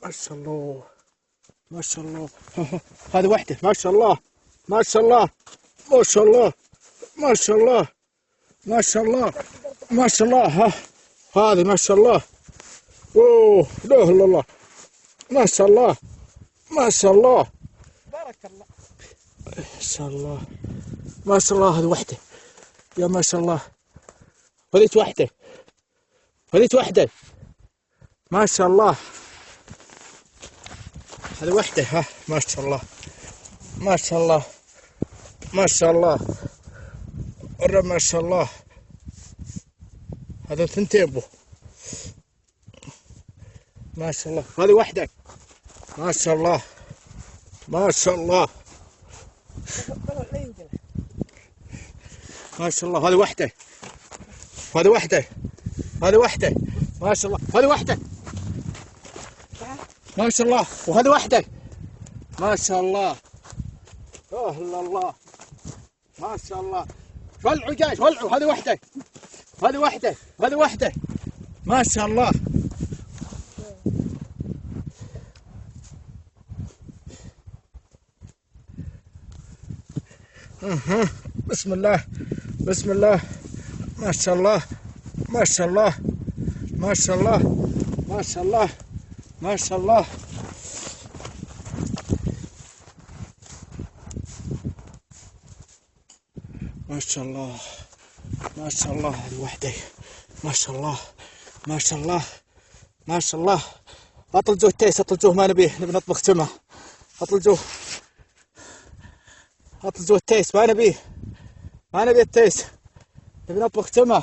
ما شاء الله ما شاء الله. هذه واحدة ما شاء الله ما شاء الله ما شاء الله ما شاء الله ما شاء الله ما شاء الله. ها هذه ما شاء الله. اوه لا اله الا الله. ما شاء الله ما شاء الله بارك الله. ما شاء الله ما شاء الله. هذه واحدة يا ما شاء الله. هذيك واحدة هذيك واحدة ما شاء الله. هذه واحدة. ها ما شاء الله ما شاء الله ما شاء الله ما شاء الله. هذا ثنتين بو ما شاء الله. هذه واحدة ما شاء الله ما شاء الله ما شاء الله. هذه واحدة هذه واحدة هذه واحدة ما شاء الله. هذه واحدة ما شاء الله. وهذه واحدة ما شاء الله. لا اله الا الله ما شاء الله. ولعوا جايش ولعوا. هذه واحدة هذه واحدة هذه واحدة ما شاء الله. بسم الله بسم الله ما شاء الله ما شاء الله ما شاء الله ما شاء الله ما شاء الله. ما شاء الله ما شاء الله. هذه واحدة ما شاء الله ما شاء الله ما شاء الله. اطلجوه التيس اطلجوه ما نبيه نبي نطبخ سمه. اطلجوه اطلجوه التيس ما نبيه ما نبي التيس نبي نطبخ سمه.